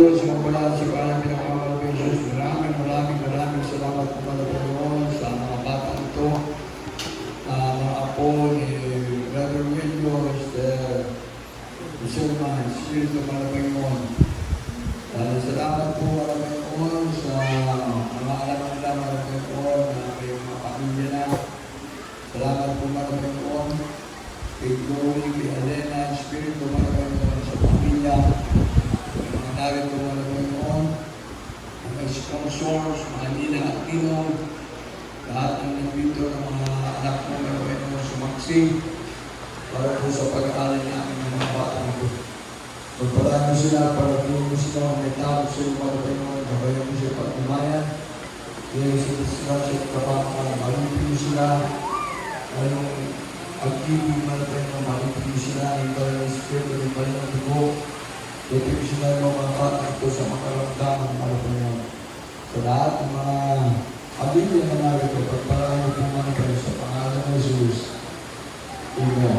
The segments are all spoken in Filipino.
Diyos, mula sa kalang pinakamalapit Diyos, maraming salamat po pala Panginoon sa mga bata ito, mga apo ni Brother Williams, Musulman, Espiritu pala Panginoon. Salamat po pala Panginoon sa mga alaman pala Panginoon na may mga pamilya na. Salamat po pala Panginoon kay Glory, kay Elena, Espiritu pala Panginoon sa pamilya. Narito mo na Panginoon, mga sponsors, mga Nina at Tino, lahat ng nandito ng mga anak mo na Panginoon sumaksi para po sa pag-aaral namin ng mga bata ko. Pagpalain mo sila, para po mo sila, may tawag sa iyo para Panginoon, kabayan mo sila pag-umayan, kaya sila sa kapakalan, malipin mo sila, ayong pag-ibig mo na Panginoon, malipin mo sila, yung parang Espiritu ng Panginoon ko. Ito yung sinabi mo mga bata ito sa makaramdaman ng mga Panginoon. Sa lahat ng mga pamilya na narito, pagpalain mo po mga kayo sa pangalan ng Jesus. Amen.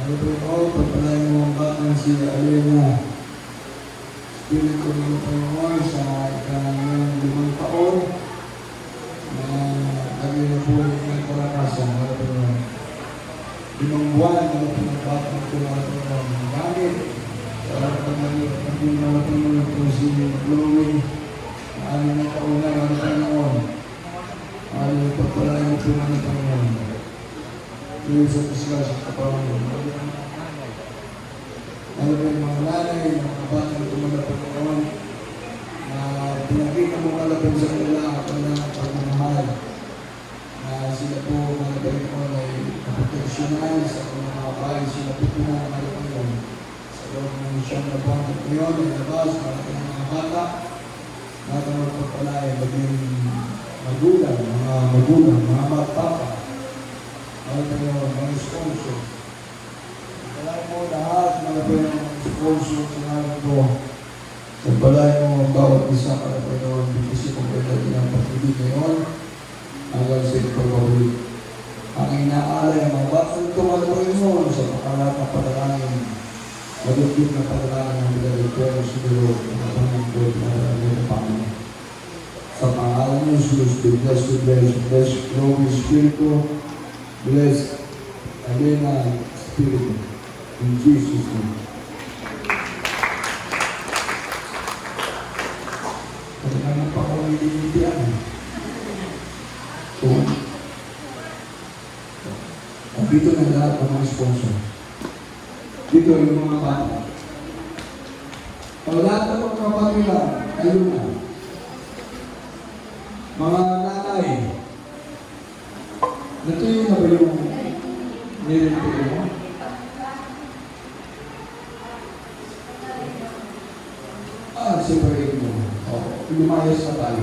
Ano po yun? Pagpalain mo ang batang si Alena. Espiritu ng Panginoon sa ikanang 5 taon. Kami na po yung karanasan, mga Panginoon. 5 buwan, mga pinagbatang ito, mga Panginoon. Gamit, sa mga Panginoon po si Glory, ano na kauna, mga Panginoon. Ano yung pagpalain ito, mga Panginoon. Yung sa pisla sa kapawanan. Ano ba yung mga nanay, mga batang ito, mga Panginoon, na pinakita mo kalapin sa kanila, kanilang pagmamahal. Sila po mga Panginoon ay naproteksyonan sa mga bahay, sila po ng mga Panginoon. Sa loob ng siyang na buwan at ngayon ay labas para ng mga bata, natin magpapalay, maging magulang, mga magpapa, mga Panginoon, mga sponsor. Palay mo lahat, mga Panginoon, mga sponsor sa namin po. Pagpalay mo ang bawat isa para Panginoon, bigisi kong pwede ng pag-ibig ngayon, hanggang sa ipag-uwi. Ang inaalay ang mga batang tumalawin mo sa pakalat na padalangin, madugtog na padalangin ng Bidalipero siguro na pangangkot na ng Panginoon. Sa pangalan ng Jesus, bless Glory Spiritu, bless Elena Spiritu, in Jesus' name. Kaya naman pa kung hindi dito na lahat ng mga sponsor. Dito yung mga bata. Pag lahat ng mga kapatila, ayun na. Mga nanay, natuyo na ba yung nilipin mo? Separate mo. Lumayas na tayo.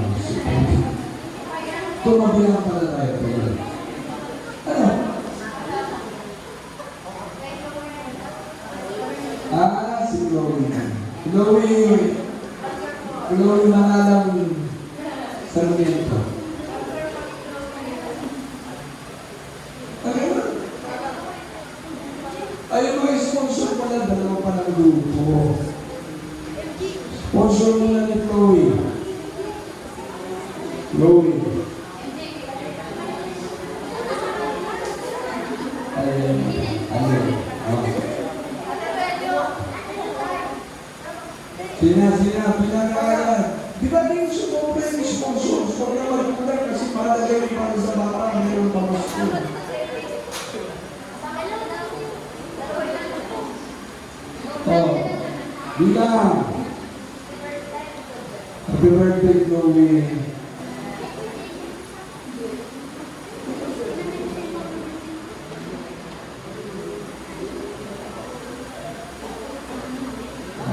Tumabilang pala tayo. Ano? Si Chloe. Chloe Mangalang Sarmiento. Ayun mga sponsor pala, dalawa pa ng grupo. Sponsor nila ni Chloe. Sina, pinag-aaral. Di ba din sumobra yung sponsor? Huwag na magkulang kasi malagay para sa bata, mayroon pa mas school. Bilang. Happy birthday, Chloe.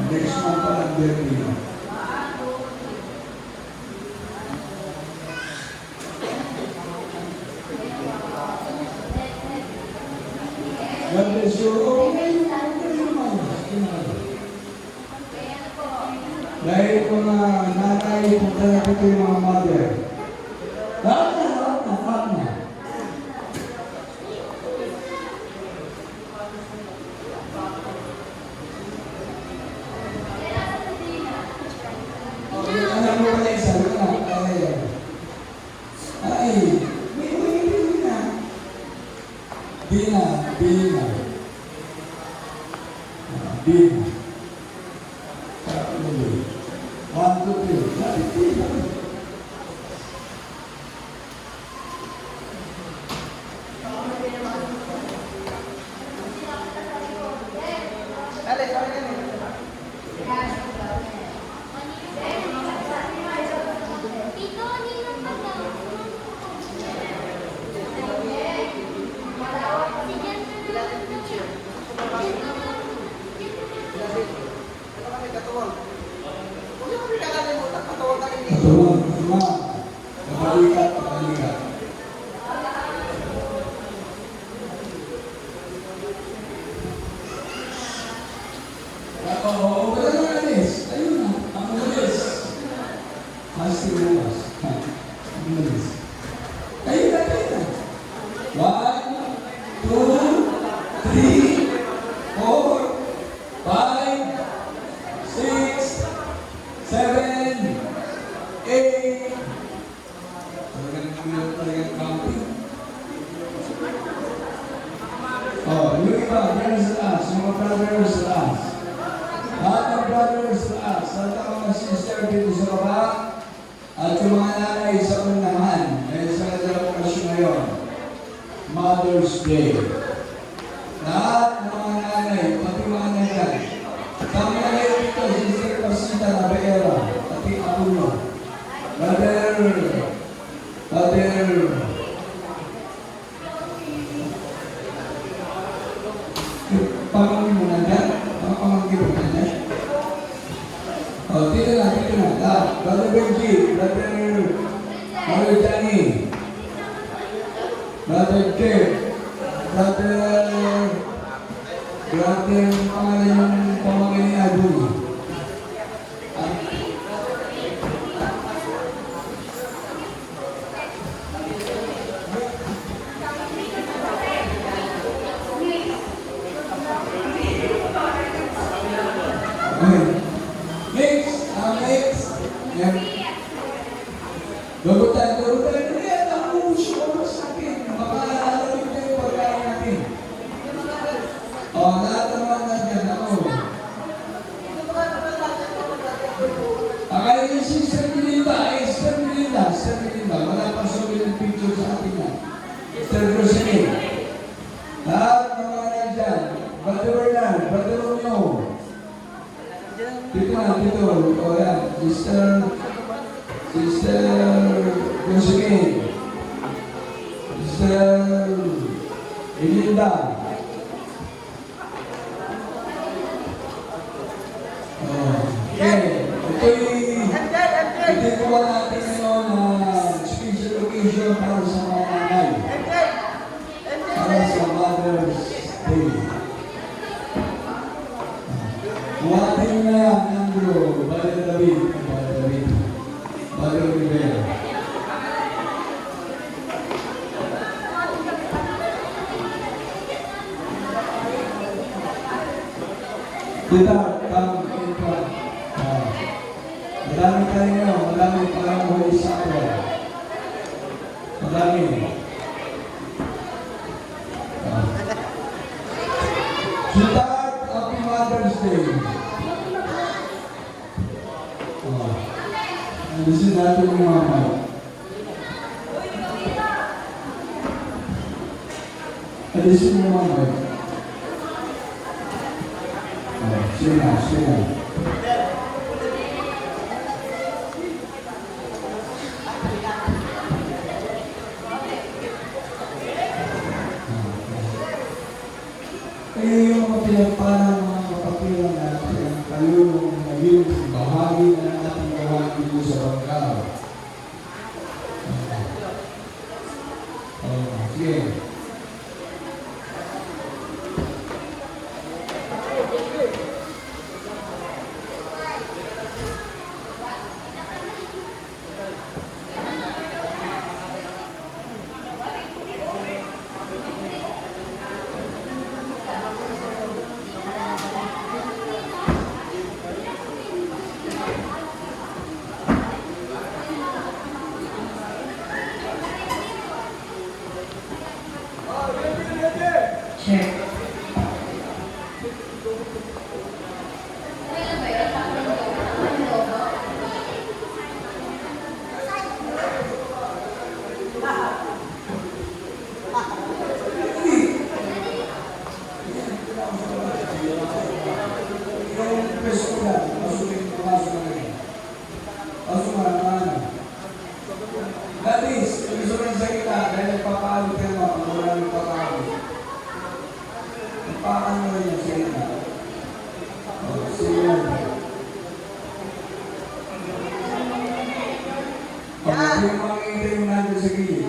Next month pa lang birthday na. God bless you. Dahil mga nanay, punta na ito yung mga mother. Lahat na. Bina. Bina. Bina. One, two, three. Bina. Katuwang, ma. Kapalikat, kapalikat. Oo, wala na alis. Ayun na, ang alis. Hasti bukas. Ang alis. Ayun na, ayun na. 1, 2, 3, 4, 5, 6, 7, 8. Talagang counting. Oh, yung iba, meron sa taas. Yung mga brothers sa taas. Lahat ng brothers sa taas. Lahat ng mga sister dito sa baba. At yung mga nanay sa unahan. Dahil sa kanilang okasyon ngayon. Mother's Day. Lahat ng mga nanay, pati mga nanay. Kami na kayo dito, Sister Pasita Nabeera, pati Apuno. Brother, pamangkin mo na dyan? Mga pamangkin mo na dyan? O, dito na. Brother Benji, Brother Johnny, Brother Jeff, Brother pangalan yung pamangkin ni Adul. Next. Yan. Gagutan. Yan, ang uso sa akin. Makakalalamig na yung pagkain natin. O, lahat naman na dyan. Ako. Akala yung Sister Melinda. Wala pang souvenir picture sa atin na. Sister Rosemary. Lahat naman na dyan. Brother Bernard, Brother Romeo. Dito. O yan. Sister Josephine. Sister Melinda. Okay. Ito'y kuha natin ngayon na special occasion para sa mga nanay. Para sa Mother's Day. Buhatin na yan, Andrew, Brother David, Brother Rivera. Tita, come in front. Madami tayo, madami parang huli sa ako. Madami. Sweetheart, Happy Mother's Day. Alisin natin yung mama. Alisin yung mama. Sila. Kaya yung mapilagparan mga kapatiran natin, kayo yung naging bahagi na ating gawain dito sa Bangkal. Sige. Check. Yung pwesto ko lang, pumasok na rin. Pasok na naman. That is, gusto rin sa kita, dahil nagpapalo ka mo, kung wala nang papalo. Nagpakan mo rin yung sa kita. Sige. Pag yung mga ngiti yung nandun sa gilid.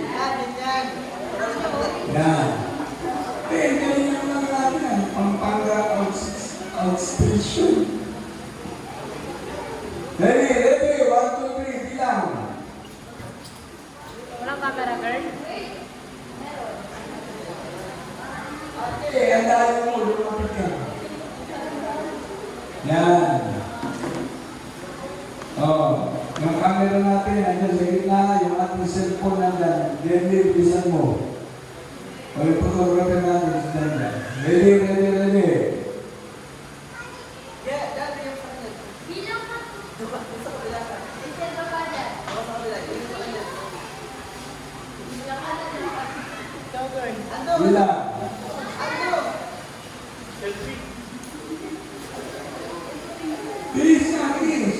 Yan. Eh, galing yung mga natin yan. Pampanga outstation. Ready, 1, 2, 3, bilang. Walang camera, girl? Okay, ang dahil mo, lumapit ka. Yan. Oh, yung camera natin, andyan sa gitna, yung ating cellphone nandyan, then bilisan mo. O yung photographer natin, nandyan. Ready, ready, ready. Bilang ka. Isip ka pa dyan. Bilang ka na. Go, girl. Bilang. Bilis na, bilis.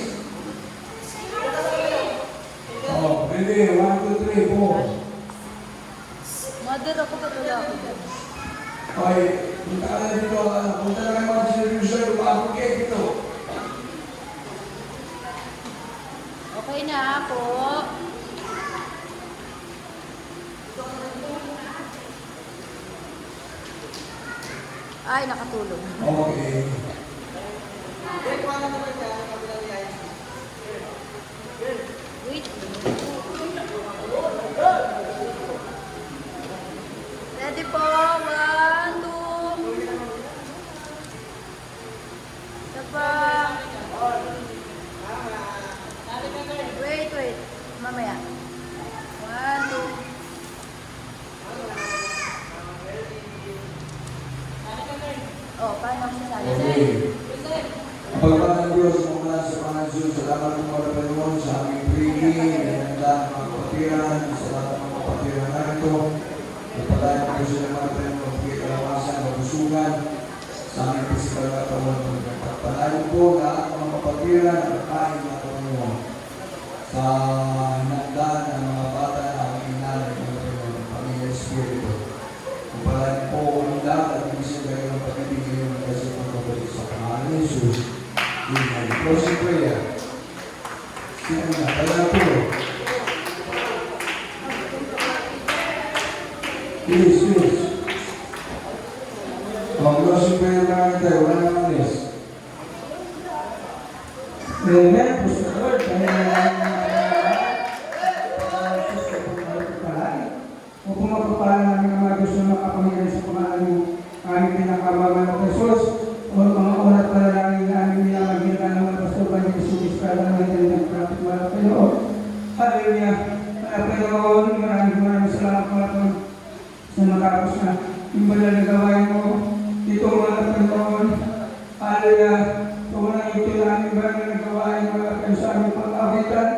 Oh, ready, 1, 2, 3, 4. Mother, ako patula ako dyan. Okay, punta ka na dito, punta na kayo mga distribution, lumabot kayo dito. Okay na ako. Ay, nakatulog. Okay. Wait. Ready po. 1, 2. Isa pa. Wait. Mamaya. 1, 2. Oh, paano ako sasali? Okay. Ang pagpapang Diyos, mula sa Panginoon, salamat po mga Panginoon sa aming training, ng lahat ng mga kapatiran, sa lahat ng mga kapatiran na ito. Napalayan po sila mga Panginoon, pagkikalawasan, mabusugan, sa aming physical na katawan. Napalayan po lahat ng mga kapatiran, at kain na Panginoon, sa hinandaan ng mga bata na aming inanay ng Panginoon, Panginoon Espiritu. Napalayan po ang lahat at ibig kayo ng pag-ibig ngayon kasi magkabalik sa pangalan ni Jesus. Amen. Closing prayer. Sino na? Kaya po. Please. Closing prayer naman tayo. Wala naman alis. Amen. Praise the Lord. Kung mapapala namin ang mga Diyos na makapangyarihan sa pangalan ng aming pinakamaman ng Jesus, o mga oras para lang na aming nilamagin ng mga pastor ba ni Jesus para naman din ng prophet mga Panginoon. Hallelujah. Mga Panginoon, maraming salamat mga Panginoon sa matapos na yung banal na gawain mo dito mga Panginoon. Hallelujah. So walang ito na aming banal na gawain mga Panginoon sa aming pag-awitan.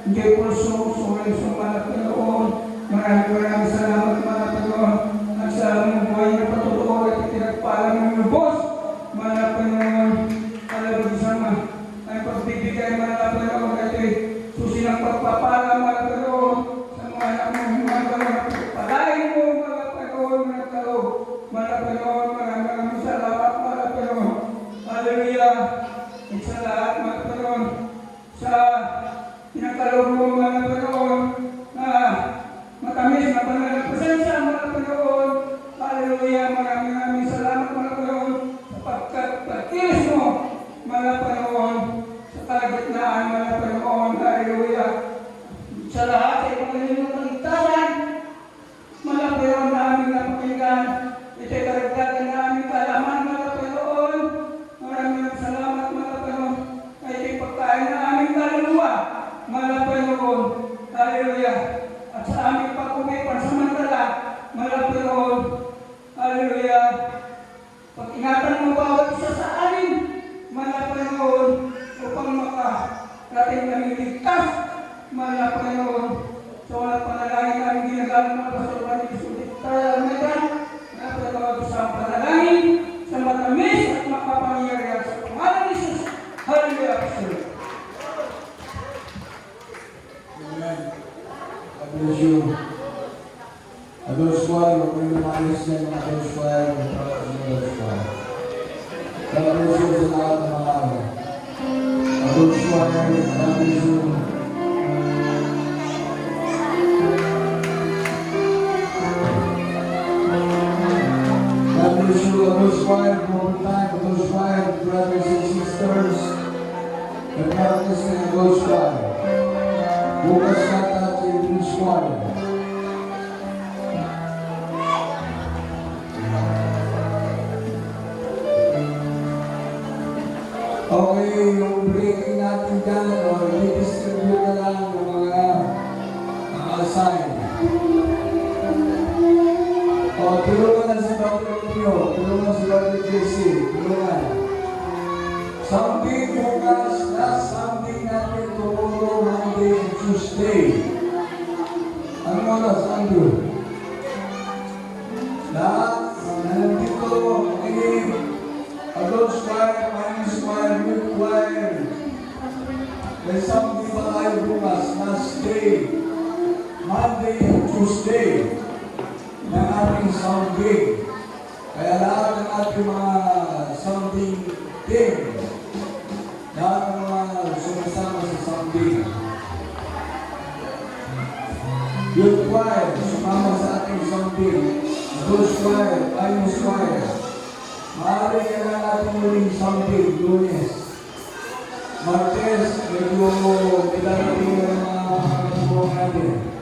Hindi po so mga Panginoon. Maraming salamat mga Panginoon at sa aming buhay na patutuwa at itinagpala ng mga boss. Mga Panginoon, alam mo isama ay pagbibigay mga Panginoon at susi ng pagpapala mga Panginoon sa mga anak mo mga Panginoon. Palain mo mga Panginoon mga kalog. Mga Panginoon, maraming salamat mga Panginoon. Hallelujah. At sa lahat mga Panginoon sa pinakalog mo mga Panginoon na matamis na banal na presensya mga Panginoon. Hallelujah. Maraming salamat mga Panginoon sapagkat pagkilis mo mga Panginoon sa kalagitnaan mga Panginoon. Hallelujah. Sa lahat sa ibang kanilang kaligtasan mga Panginoon na aming napakinggan, ito'y karagdagan na aming kalaman mga Panginoon. Maraming salamat mga Panginoon. Ito'y pagkain na aming kaluluwa mga Panginoon. Hallelujah. At sa aming pag-uwi pansamantala, mga Panginoon, hallelujah, Adults Choir, Adults Choir. God bless you sa lahat ng mga Adults Choir, God bless you. God bless you, Adults Choir, more time, Adults Choir, brothers and sisters. The practice ng Adults Choir. Bukas kata sa Adults Choir. Okay, yung breaking natin dyan, i-distribute na lang ng mga assign. Tulungan na si Dr. Pio, tulungan si Dr. JC, tulungan. Sounding bukas, last sounding natin tomorrow, Monday and Tuesday. Ano oras, Andrew? Lahat, nandito, Adults Choir, Minus Choir, Youth Choir. May sounding pa tayo bukas, last day, Monday and Tuesday, ng ating sounding. Kaya lahat ng ating mga sounding team, lahat ng mga sumasama sa sounding. Youth Choir, sumama sa ating sounding. Adults Choir, Minus Choir. Maaari ka na natin muling sounding, Lunes. Martes, medyo kilalating ng mga natin.